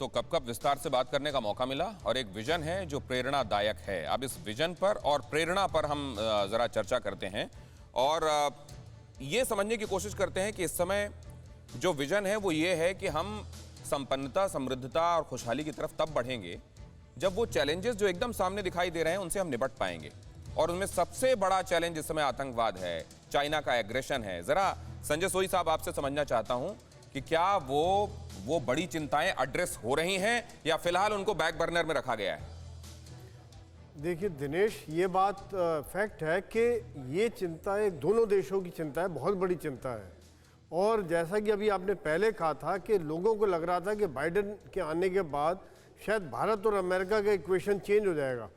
तो कब कब विस्तार से बात करने का मौका मिला और एक विजन है जो प्रेरणादायक है। अब इस विजन पर और प्रेरणा पर हम जरा चर्चा करते हैं और ये समझने की कोशिश करते हैं कि इस समय जो विजन है वो ये है कि हम संपन्नता, समृद्धता और खुशहाली की तरफ तब बढ़ेंगे जब वो चैलेंजेस जो एकदम सामने दिखाई दे रहे हैं उनसे हम निपट पाएंगे। और उनमें सबसे बड़ा चैलेंज इस समय आतंकवाद है, चाइना का एग्रेशन है। जरा संजय सोई साहब आपसे समझना चाहता हूं कि क्या वो बड़ी चिंताएं एड्रेस हो रही हैं या फिलहाल उनको बैक बर्नर में रखा गया है? देखिए दिनेश, ये बात फैक्ट है कि ये चिंता एक दोनों देशों की चिंता है, बहुत बड़ी चिंता है। और जैसा कि अभी आपने पहले कहा था कि लोगों को लग रहा था कि बाइडेन के आने के बाद शायद भारत और अमेरिका का इक्वेशन चेंज हो जाएगा,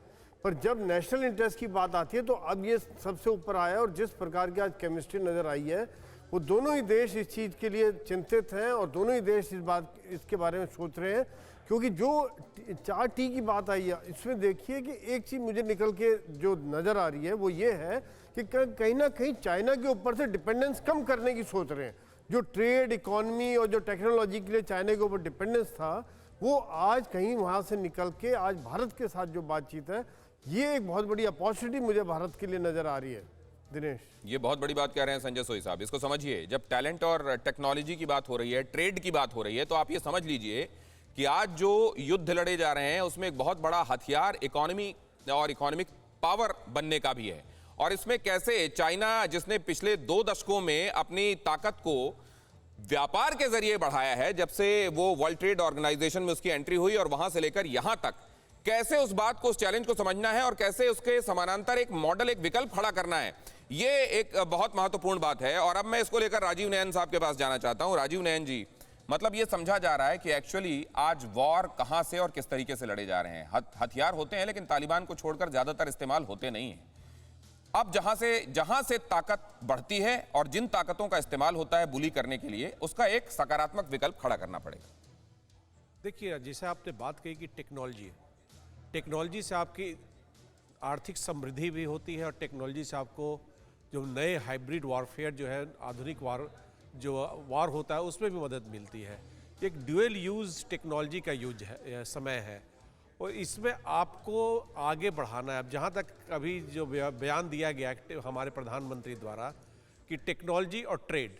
पर जब नेशनल इंटरेस्ट की बात आती है तो अब ये सबसे ऊपर आया। और जिस प्रकार की आज केमिस्ट्री नज़र आई है, वो दोनों ही देश इस चीज़ के लिए चिंतित हैं और दोनों ही देश इसके बारे में सोच रहे हैं। क्योंकि जो 4T की बात आई है, इसमें देखिए कि एक चीज़ मुझे निकल के जो नज़र आ रही है वो ये है कि कहीं ना कहीं चाइना के ऊपर से डिपेंडेंस कम करने की सोच रहे हैं। जो ट्रेड, इकोनॉमी और जो टेक्नोलॉजी के लिए चाइना के ऊपर डिपेंडेंस था, वो आज कहीं वहाँ से निकल के आज भारत के साथ जो बातचीत है, ये एक बहुत बड़ी अपॉर्चुनिटी मुझे भारत के लिए नज़र आ रही है। दिनेश, ये बहुत बड़ी बात कह रहे हैं संजय सोई साहब। इसको समझिए, जब टैलेंट और टेक्नोलॉजी की बात हो रही है, ट्रेड की बात हो रही है, तो आप ये समझ लीजिए कि आज जो युद्ध लड़े जा रहे हैं उसमें एक बहुत बड़ा हथियार इकोनॉमी और इकोनॉमिक पावर बनने का भी है। और इसमें कैसे चाइना, जिसने पिछले 2 दशकों में अपनी ताकत को व्यापार के जरिए बढ़ाया है, जब से वो वर्ल्ड ट्रेड ऑर्गेनाइजेशन में उसकी एंट्री हुई और वहां से लेकर यहां तक, कैसे उस बात को, उस चैलेंज को समझना है और कैसे उसके समानांतर एक मॉडल, एक विकल्प खड़ा करना है, ये एक बहुत महत्वपूर्ण बात है। और अब मैं इसको लेकर राजीव नयन साहब के पास जाना चाहता हूं। राजीव नयन जी, मतलब ये समझा जा रहा है कि एक्चुअली आज वॉर कहां से और किस तरीके से लड़े जा रहे हैं। हथियार होते हैं लेकिन तालिबान को छोड़कर ज्यादातर इस्तेमाल होते नहीं है। अब जहां से ताकत बढ़ती है और जिन ताकतों का इस्तेमाल होता है बुली करने के लिए, उसका एक सकारात्मक विकल्प खड़ा करना पड़ेगा। देखिए, जैसे आपने बात कही कि टेक्नोलॉजी से आपकी आर्थिक समृद्धि भी होती है और टेक्नोलॉजी से आपको जो नए हाइब्रिड वॉरफेयर जो है, आधुनिक वार होता है, उसमें भी मदद मिलती है। एक ड्यूअल यूज़ टेक्नोलॉजी का यूज है, समय है, और इसमें आपको आगे बढ़ाना है। अब जहाँ तक अभी जो बयान दिया गया हमारे प्रधानमंत्री द्वारा कि टेक्नोलॉजी और ट्रेड,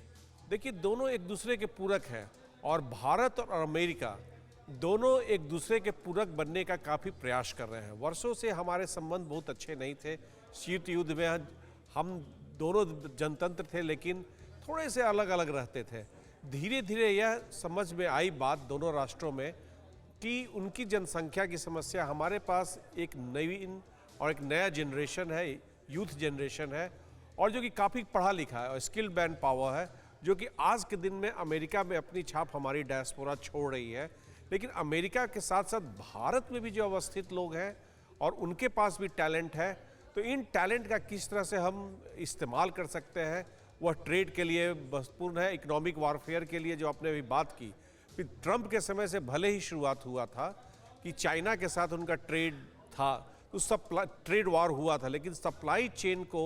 देखिए दोनों एक दूसरे के पूरक हैं और भारत और अमेरिका दोनों एक दूसरे के पूरक बनने का काफ़ी प्रयास कर रहे हैं। वर्षों से हमारे संबंध बहुत अच्छे नहीं थे। शीत युद्ध में हम दोनों जनतंत्र थे लेकिन थोड़े से अलग अलग रहते थे। धीरे धीरे यह समझ में आई बात दोनों राष्ट्रों में कि उनकी जनसंख्या की समस्या, हमारे पास एक नवीन और एक नया जनरेशन है, यूथ जनरेशन है, और जो कि काफ़ी पढ़ा लिखा है और स्किल्ड मैन पावर है, जो कि आज के दिन में अमेरिका में अपनी छाप हमारी डायस्पोरा छोड़ रही है। लेकिन अमेरिका के साथ साथ भारत में भी जो अवस्थित लोग हैं और उनके पास भी टैलेंट है, तो इन टैलेंट का किस तरह से हम इस्तेमाल कर सकते हैं, वह ट्रेड के लिए महत्वपूर्ण है, इकोनॉमिक वॉरफेयर के लिए जो आपने अभी बात की। फिर ट्रंप के समय से भले ही शुरुआत हुआ था कि चाइना के साथ उनका ट्रेड था, तो ट्रेड वॉर हुआ था, लेकिन सप्लाई चेन को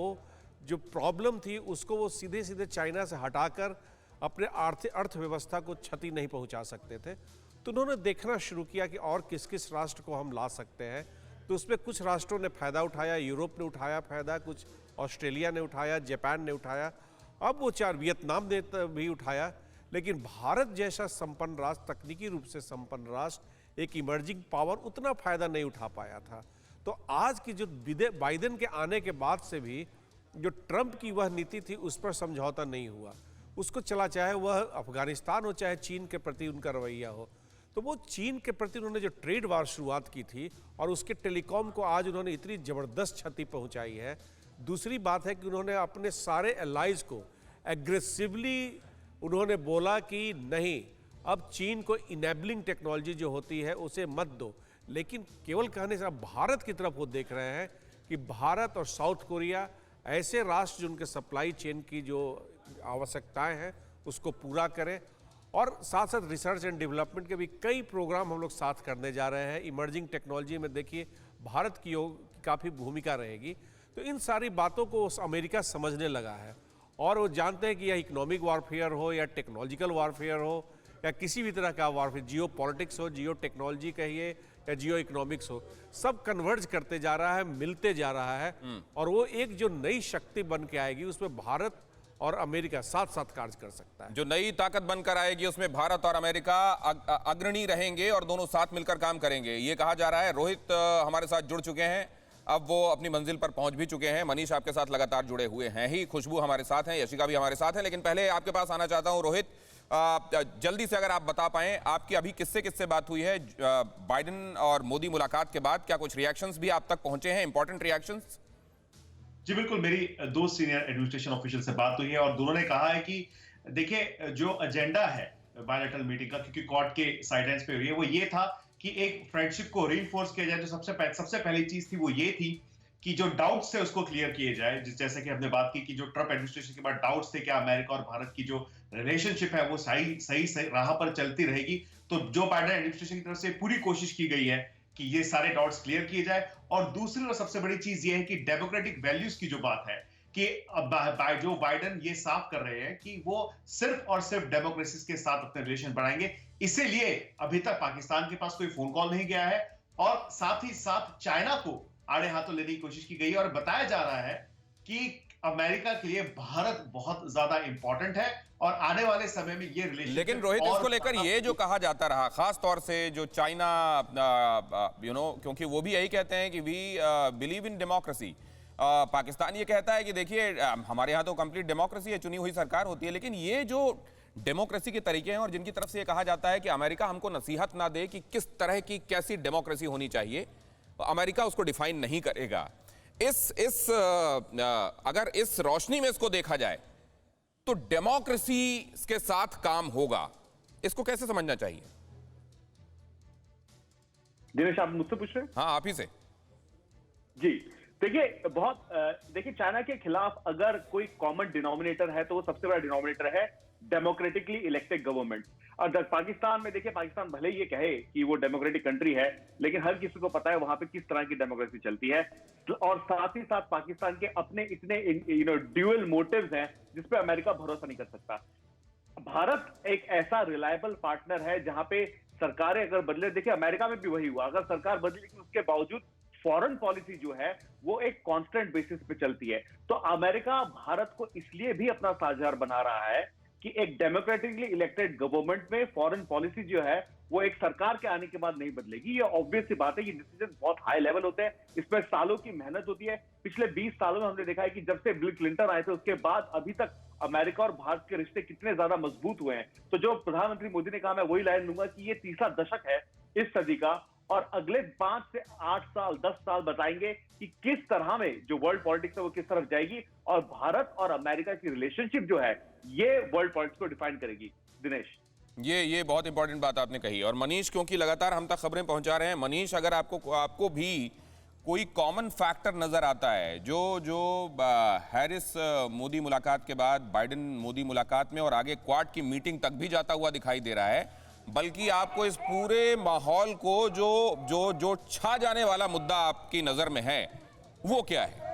जो प्रॉब्लम थी उसको वो सीधे सीधे चाइना से हटाकर अपने आर्थिक अर्थव्यवस्था को क्षति नहीं पहुंचा सकते थे। तो उन्होंने देखना शुरू किया कि और किस किस राष्ट्र को हम ला सकते हैं। तो उसमें कुछ राष्ट्रों ने फ़ायदा उठाया, यूरोप ने उठाया फ़ायदा, कुछ ऑस्ट्रेलिया ने उठाया, जापान ने उठाया, अब वो 4 वियतनाम ने भी उठाया। लेकिन भारत जैसा संपन्न राष्ट्र, तकनीकी रूप से संपन्न राष्ट्र, एक इमर्जिंग पावर, उतना फ़ायदा नहीं उठा पाया था। तो आज की जो बाइडेन के आने के बाद से भी जो ट्रंप की वह नीति थी उस पर समझौता नहीं हुआ। उसको चला, चाहे वह अफगानिस्तान हो चाहे चीन के प्रति उनका रवैया हो। तो वो चीन के प्रति उन्होंने जो ट्रेड वार शुरुआत की थी और उसके टेलीकॉम को आज उन्होंने इतनी ज़बरदस्त क्षति पहुंचाई है। दूसरी बात है कि उन्होंने अपने सारे एलाइज को एग्रेसिवली उन्होंने बोला कि नहीं, अब चीन को इनेबलिंग टेक्नोलॉजी जो होती है उसे मत दो। लेकिन केवल कहने से, अब भारत की तरफ वो देख रहे हैं कि भारत और साउथ कोरिया ऐसे राष्ट्र जिनके सप्लाई चेन की जो आवश्यकताएं हैं उसको पूरा करें, और साथ साथ रिसर्च एंड डेवलपमेंट के भी कई प्रोग्राम हम लोग साथ करने जा रहे हैं। इमर्जिंग टेक्नोलॉजी में देखिए भारत की काफ़ी भूमिका रहेगी। तो इन सारी बातों को अमेरिका समझने लगा है और वो जानते हैं कि यह इकोनॉमिक वॉरफेयर हो या टेक्नोलॉजिकल वॉरफेयर हो या किसी भी तरह का वॉरफेयर, जियो पॉलिटिक्स हो, जियो टेक्नोलॉजी कहिए या जियो इकोनॉमिक्स हो, सब कन्वर्ज करते जा रहा है, मिलते जा रहा है। और वो एक जो नई शक्ति बन के आएगी उसमें भारत और अमेरिका साथ साथ कार्य कर सकता है। जो नई ताकत बनकर आएगी उसमें भारत और अमेरिका अग्रणी रहेंगे और दोनों साथ मिलकर काम करेंगे, ये कहा जा रहा है। रोहित हमारे साथ जुड़ चुके हैं, अब वो अपनी मंजिल पर पहुंच भी चुके हैं। मनीष आपके साथ लगातार जुड़े हुए हैं ही, खुशबू हमारे साथ हैं, यशिका भी हमारे साथ है। लेकिन पहले आपके पास आना चाहता हूं रोहित, जल्दी से अगर आप बता पाएं, आपकी अभी किससे किससे बात हुई है बाइडेन और मोदी मुलाकात के बाद? क्या कुछ रिएक्शंस भी आप तक पहुंचे हैं, इंपॉर्टेंट रिएक्शंस? जी बिल्कुल, मेरी दो सीनियर एडमिनिस्ट्रेशन ऑफिशियल से बात हुई है और दोनों ने कहा है कि देखिए जो एजेंडा है बायलैटरल मीटिंग का, क्योंकि कॉर्ट के साइडलाइंस पे हुई है, वो ये था कि एक फ्रेंडशिप को रीइंफोर्स किया जाए। जो सबसे पहली चीज थी वो ये थी कि जो डाउट्स थे उसको क्लियर किए जाए। जैसे कि हमने बात की कि जो ट्रंप एडमिनिस्ट्रेशन के बाद डाउट्स थे, क्या अमेरिका और भारत की जो रिलेशनशिप है वो सही राह पर चलती रहेगी, तो जो बाइडेन एडमिनिस्ट्रेशन की तरफ से पूरी कोशिश की गई है कि ये सारे डाउट्स क्लियर किए जाए। और दूसरी और सबसे बड़ी चीज ये है कि डेमोक्रेटिक वैल्यूज की जो बात है कि जो बाइडेन ये साफ कर रहे हैं कि वो सिर्फ और सिर्फ डेमोक्रेसी के साथ अपने रिलेशन बढ़ाएंगे। इसीलिए अभी तक पाकिस्तान के पास कोई फोन कॉल नहीं गया है और साथ ही साथ चाइना को आड़े हाथों लेने की कोशिश की गई है। और बताया जा रहा है कि अमेरिका के लिए भारत बहुत ज्यादा इंपॉर्टेंट है और आने वाले समय में ये रिलेशन। लेकिन रोहित, इसको लेकर ये जो कहा जाता रहा, खास तौर से जो चाइना क्योंकि वो भी यही कहते हैं कि we believe in democracy. Pakistan ये कहता है कि देखिए हमारे यहाँ तो कंप्लीट डेमोक्रेसी है, चुनी हुई सरकार होती है। लेकिन ये जो डेमोक्रेसी के तरीके हैं और जिनकी तरफ से ये कहा जाता है कि अमेरिका हमको नसीहत ना दे कि किस तरह की कैसी डेमोक्रेसी होनी चाहिए, अमेरिका उसको डिफाइन नहीं करेगा। अगर इस रोशनी में इसको देखा जाए तो डेमोक्रेसी के साथ काम होगा, इसको कैसे समझना चाहिए? दिनेश, आप मुझसे पूछ रहे हैं? हाँ, आप ही से। जी देखिए चाइना के खिलाफ अगर कोई कॉमन डिनोमिनेटर है तो वो सबसे बड़ा डिनोमिनेटर है डेमोक्रेटिकली इलेक्टेड गवर्नमेंट। और पाकिस्तान में देखिए, पाकिस्तान भले ही ये कहे कि वो डेमोक्रेटिक कंट्री है, लेकिन हर किसी को पता है वहां पे किस तरह की डेमोक्रेसी चलती है। और साथ ही साथ पाकिस्तान के अपने इतने ड्यूअल मोटिव्स हैं जिस पे अमेरिका भरोसा नहीं कर सकता। भारत एक ऐसा रिलायबल पार्टनर है जहां पे सरकारें अगर बदले, देखिए अमेरिका में भी वही हुआ, अगर सरकार बदली लेकिन उसके बावजूद फॉरेन पॉलिसी जो है वो एक कांस्टेंट बेसिस पे चलती है। तो अमेरिका भारत को इसलिए भी अपना साझेदार बना रहा है कि एक डेमोक्रेटिकली इलेक्टेड गवर्नमेंट में फॉरेन पॉलिसी जो है वो एक सरकार के आने के बाद नहीं बदलेगी। ये ऑब्वियस सी बात है, ये डिसीजन बहुत हाई लेवल होते हैं, इसमें सालों की मेहनत होती है। पिछले 20 सालों में हमने देखा है कि जब से बिल क्लिंटन आए थे उसके बाद अभी तक अमेरिका और भारत के रिश्ते कितने ज्यादा मजबूत हुए हैं। तो जो प्रधानमंत्री मोदी ने कहा, मैं वही लाइन लूंगा कि ये तीसरा दशक है इस सदी का और अगले 5 से 8 साल 10 साल बताएंगे कि किस तरह में जो वर्ल्ड पॉलिटिक्स है वो किस तरफ जाएगी और भारत और अमेरिका की रिलेशनशिप जो है ये वर्ल्ड पॉलिटिक्स को डिफाइन करेगी। दिनेश, ये बहुत इंपॉर्टेंट बात आपने कही। और मनीष, क्योंकि लगातार हम तक खबरें पहुंचा रहे हैं, मनीष अगर आपको भी कोई कॉमन फैक्टर नजर आता है जो हैरिस मोदी मुलाकात के बाद बाइडेन मोदी मुलाकात में और आगे क्वाड की मीटिंग तक भी जाता हुआ दिखाई दे रहा है, बल्कि आपको इस पूरे माहौल को जो छा जाने वाला मुद्दा आपकी नजर में है वो क्या है?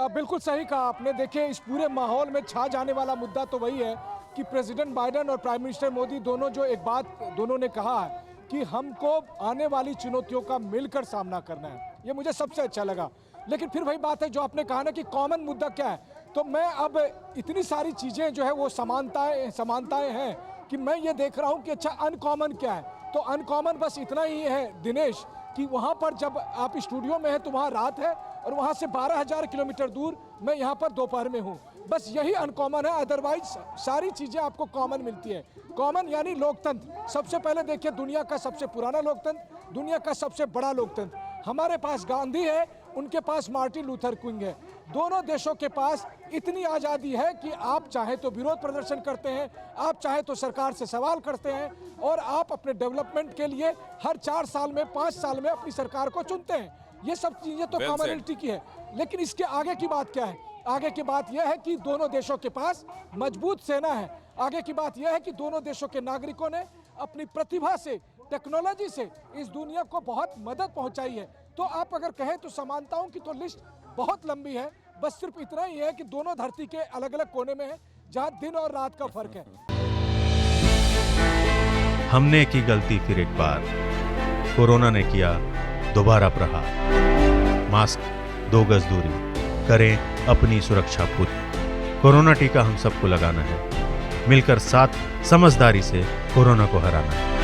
बिल्कुल सही कहा आपने। देखिए इस पूरे माहौल में छा जाने वाला मुद्दा तो वही है कि प्रेसिडेंट बाइडेन और प्राइम मिनिस्टर मोदी दोनों ने कहा है कि हमको आने वाली चुनौतियों का मिलकर सामना करना है। ये मुझे सबसे अच्छा लगा। लेकिन फिर वही बात है जो आपने कहा ना कि कॉमन मुद्दा क्या है, तो मैं अब इतनी सारी चीज़ें जो है वो समानताएं हैं कि मैं ये देख रहा हूँ कि अच्छा अनकॉमन क्या है। तो अनकॉमन बस इतना ही है दिनेश कि वहाँ पर जब आप स्टूडियो में हैं तो वहाँ रात है और वहाँ से 12,000 किलोमीटर दूर मैं यहाँ पर दोपहर में हूँ। बस यही अनकॉमन है, अदरवाइज सारी चीज़ें आपको कॉमन मिलती है। कॉमन यानी लोकतंत्र। सबसे पहले देखिए दुनिया का सबसे पुराना लोकतंत्र, दुनिया का सबसे बड़ा लोकतंत्र। हमारे पास गांधी है, उनके पास मार्टिन लूथर किंग है। दोनों देशों के पास इतनी आज़ादी है कि आप चाहे तो विरोध प्रदर्शन करते हैं, आप चाहे तो सरकार से सवाल करते हैं और आप अपने डेवलपमेंट के लिए हर 4 साल में 5 साल में अपनी सरकार को चुनते हैं। ये सब चीज़ें तो कॉमनलिटी की है। लेकिन इसके आगे की बात क्या है? आगे की बात यह है कि दोनों देशों के पास मजबूत सेना है। आगे की बात यह है कि दोनों देशों के नागरिकों ने अपनी प्रतिभा से, टेक्नोलॉजी से इस दुनिया को बहुत मदद पहुंचाई है। तो आप अगर कहें तो समानताओं की तो लिस्ट बहुत लंबी है, बस सिर्फ इतना ही है कि दोनों धरती के अलग अलग कोने में है, जहां दिन और रात का फर्क है। हमने की गलती फिर एक बार, कोरोना ने किया दोबारा प्रहार। मास्क, 2 गज दूरी, करें अपनी सुरक्षा पूरी। कोरोना टीका हम सबको लगाना है, मिलकर साथ समझदारी से कोरोना को हराना है।